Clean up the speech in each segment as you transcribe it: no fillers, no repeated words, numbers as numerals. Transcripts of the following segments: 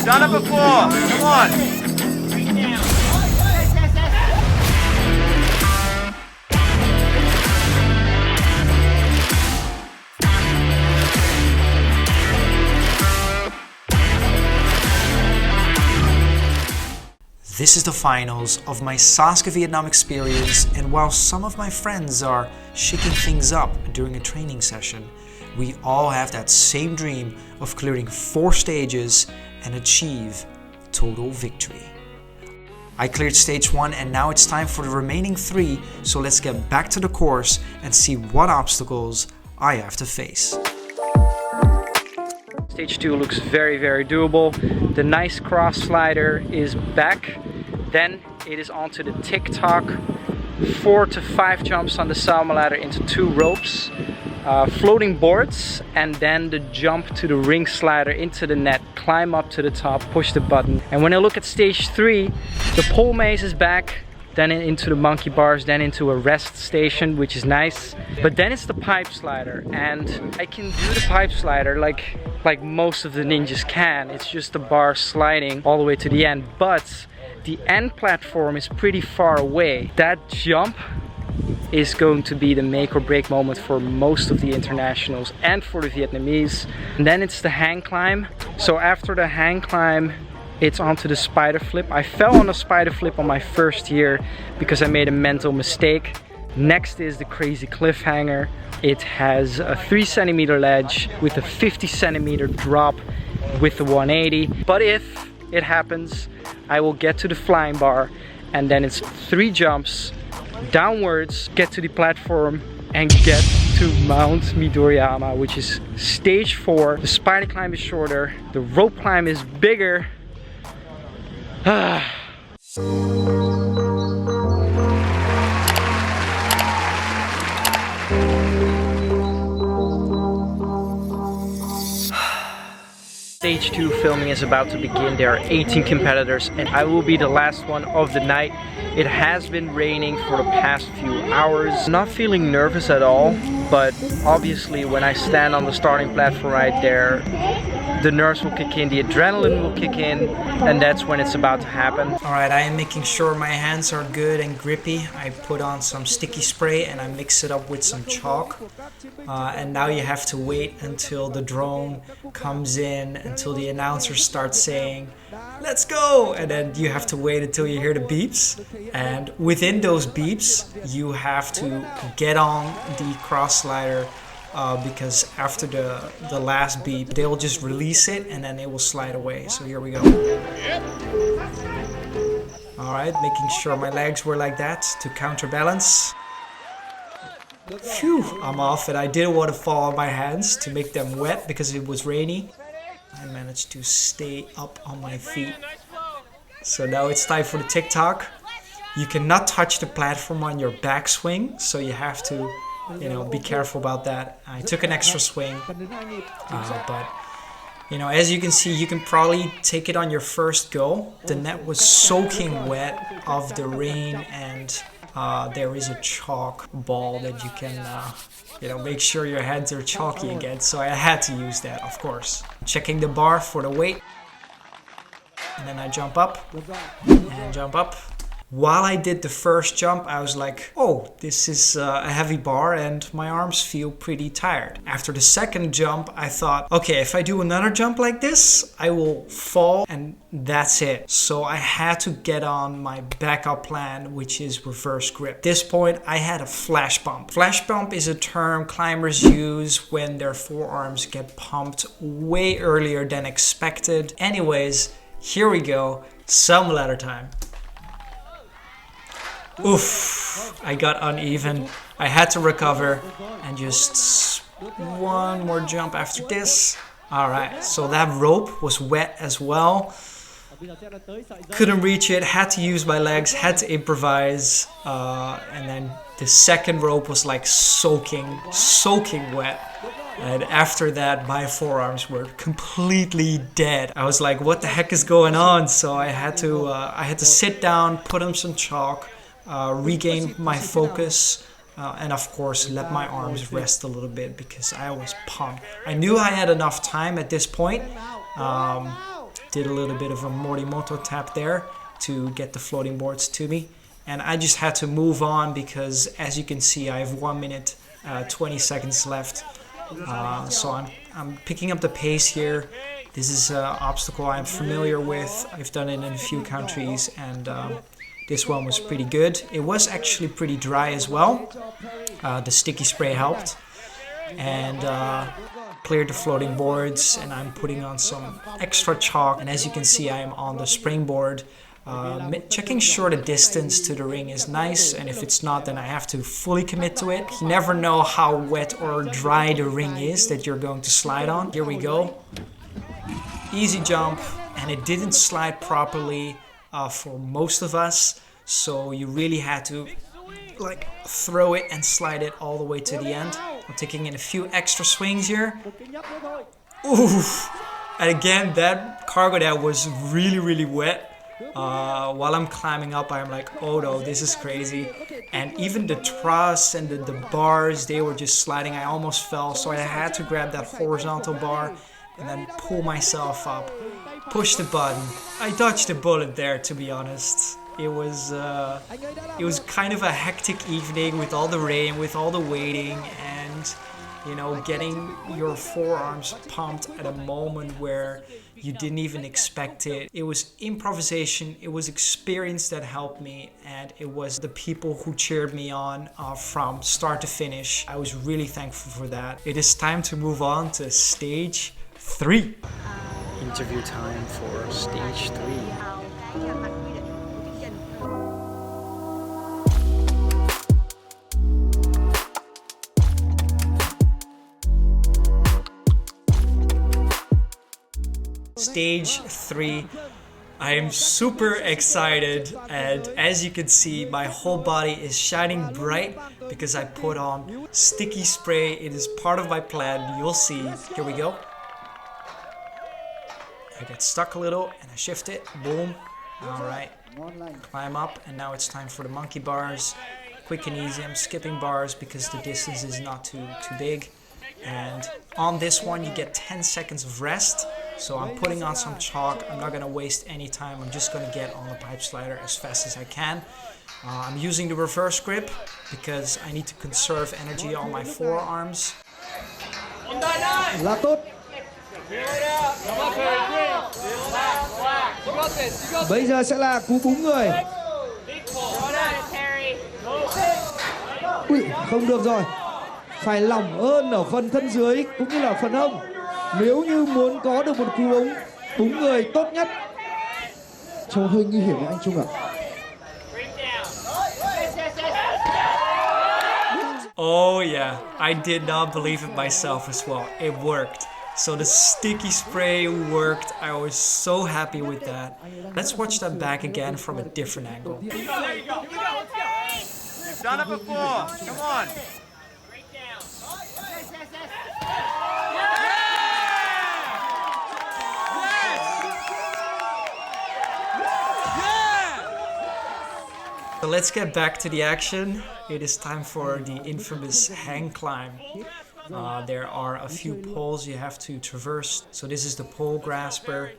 You've done it before. Come on. This is the finals of my SASUKE Vietnam experience, and while some of my friends are shaking things up during a training session, we all have that same dream of clearing 4 stages and achieve total victory. I cleared stage 1 and now it's time for the remaining 3, so let's get back to the course and see what obstacles I have to face. Stage 2 looks very doable. The nice cross slider is back. Then it is onto the tick-tock. 4 to 5 jumps on the Salmon ladder into 2 ropes. Floating boards, and then the jump to the ring slider into the net, climb up to the top, push the button. And when I look at stage 3, the pole maze is back, then into the monkey bars, then into a rest station, which is nice. But then it's the pipe slider, and I can do the pipe slider like most of the ninjas can. It's just the bar sliding all the way to the end, but the end platform is pretty far away. That jump is going to be the make or break moment for most of the internationals and for the Vietnamese. And then it's the hang climb. So after the hang climb, it's onto the spider flip. I fell on a spider flip on my first year because I made a mental mistake. Next is the crazy cliffhanger. It has a 3 centimeter ledge with a 50 centimeter drop with the 180. But if it happens, I will get to the flying bar, and then it's 3 jumps downwards, get to the platform and get to Mount Midoriyama, which is stage 4. The spider climb is shorter, the rope climb is bigger. Stage 2 filming is about to begin. There are 18 competitors and I will be the last one of the night. It has been raining for the past few hours. I'm not feeling nervous at all, but obviously when I stand on the starting platform right there, the nerves will kick in, the adrenaline will kick in, and that's when it's about to happen. Alright, I am making sure my hands are good and grippy. I put on some sticky spray and I mix it up with some chalk. And now you have to wait until the drone comes in, until the announcer starts saying, "Let's go!" And then you have to wait until you hear the beeps. And within those beeps, you have to get on the cross slider. Because after the last beep, they will just release it and then it will slide away. So here we go. Alright, making sure my legs were like that to counterbalance. Phew, I'm off, and I didn't want to fall on my hands to make them wet because it was rainy. I managed to stay up on my feet. So now it's time for the tick-tock. You cannot touch the platform on your backswing, so you have to, be careful about that. I took an extra swing, but as you can see, you can probably take it on your first go. The net was soaking wet of the rain, and there is a chalk ball that you can, make sure your hands are chalky again. So I had to use that, of course. Checking the bar for the weight, and then I jump up and jump up. While I did the first jump, I was like, oh, this is a heavy bar and my arms feel pretty tired. After the second jump, I thought, okay, if I do another jump like this, I will fall and that's it. So I had to get on my backup plan, which is reverse grip. At this point, I had a flash bump. Flash bump is a term climbers use when their forearms get pumped way earlier than expected. Anyways, here we go, Salmon ladder time. Oof, I got uneven. I had to recover and just one more jump after this. Alright, so that rope was wet as well. Couldn't reach it, had to use my legs, had to improvise. And then the second rope was like soaking wet. And after that, my forearms were completely dead. I was like, what the heck is going on? So I had to sit down, put on some chalk, regain my focus, and of course let my arms rest a little bit because I was pumped. I knew I had enough time at this point did a little bit of a Morimoto tap there to get the floating boards to me. And I just had to move on because, as you can see, I have 1 minute 20 seconds left. So I'm picking up the pace here. This is an obstacle I'm familiar with. I've done it in a few countries, and this one was pretty good. It was actually pretty dry as well. The sticky spray helped. And cleared the floating boards, and I'm putting on some extra chalk. And as you can see, I am on the springboard. Checking sure the distance to the ring is nice, and if it's not, then I have to fully commit to it. You never know how wet or dry the ring is that you're going to slide on. Here we go. Easy jump, and it didn't slide properly for most of us, so you really had to like throw it and slide it all the way to the end. I'm taking in a few extra swings here. Oof! And again, that cargo that was really wet. While I'm climbing up, I'm like, oh no, this is crazy. And even the truss and the bars, they were just sliding. I almost fell, so I had to grab that horizontal bar and then pull myself up, push the button. I dodged a bullet there, to be honest. It was kind of a hectic evening with all the rain, with all the waiting, and you know, getting your forearms pumped at a moment where you didn't even expect it. It was improvisation, it was experience that helped me, and it was the people who cheered me on from start to finish. I was really thankful for that. It is time to move on to stage 3. Interview time for stage 3. Stage 3. I am super excited, and as you can see, my whole body is shining bright because I put on sticky spray. It is part of my plan. You'll see. Here we go. I get stuck a little and I shift it. Boom. Alright. Climb up, and now it's time for the monkey bars. Quick and easy. I'm skipping bars because the distance is not too big. And on this one you get 10 seconds of rest. So I'm putting on some chalk. I'm not going to waste any time. I'm just going to get on the pipe slider as fast as I can. I'm using the reverse grip because I need to conserve energy on my forearms. Là tốt. Bây giờ sẽ là cú búng người. Ui, không được rồi. Phải lỏng hơn ở phần thân dưới cũng như là phần hông. Nếu như muốn có được một cú búng người tốt nhất. Trông hơi nguy hiểm với anh Trung ạ. Oh yeah, I did not believe it myself as well. It worked. So the sticky spray worked. I was so happy with that. Let's watch that back again from a different angle. There you go. Here we go. You've done it before. Come on. So let's get back to the action. It is time for the infamous hang climb. There are a few poles you have to traverse. So this is the pole grasper.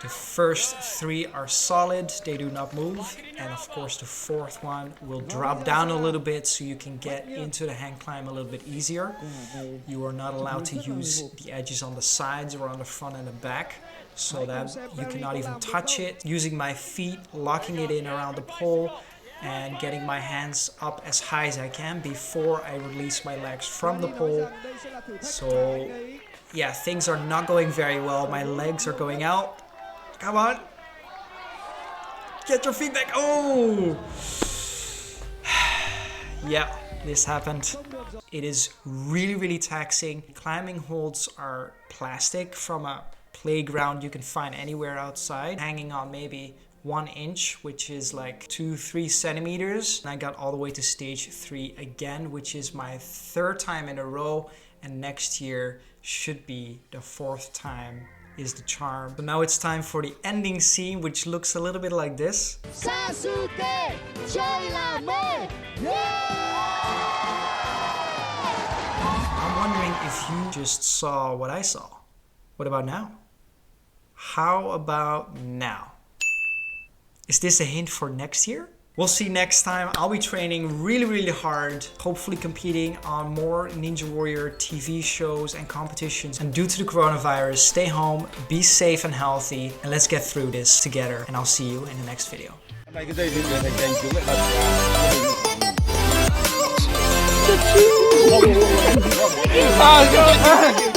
The first 3 are solid, they do not move. And of course the 4th one will drop down a little bit so you can get into the hang climb a little bit easier. You are not allowed to use the edges on the sides or on the front and the back, so that you cannot even touch it. Using my feet, locking it in around the pole, and getting my hands up as high as I can before I release my legs from the pole. So yeah, things are not going very well. My legs are going out. Come on. Get your feet back. Oh! Yeah, this happened. It is really taxing. Climbing holds are plastic from a playground you can find anywhere outside, hanging on maybe 1 inch, which is like 2-3 centimeters. And I got all the way to stage 3 again, which is my 3rd time in a row, and next year should be the 4th time is the charm. So now it's time for the ending scene, which looks a little bit like this. SASUKE, chơi là mê. I'm wondering if you just saw what I saw. What about now? How about now? Is this a hint for next year? We'll see next time. I'll be training really hard, hopefully competing on more Ninja Warrior TV shows and competitions. And due to the coronavirus, stay home, be safe and healthy, and let's get through this together. And I'll see you in the next video. Ah,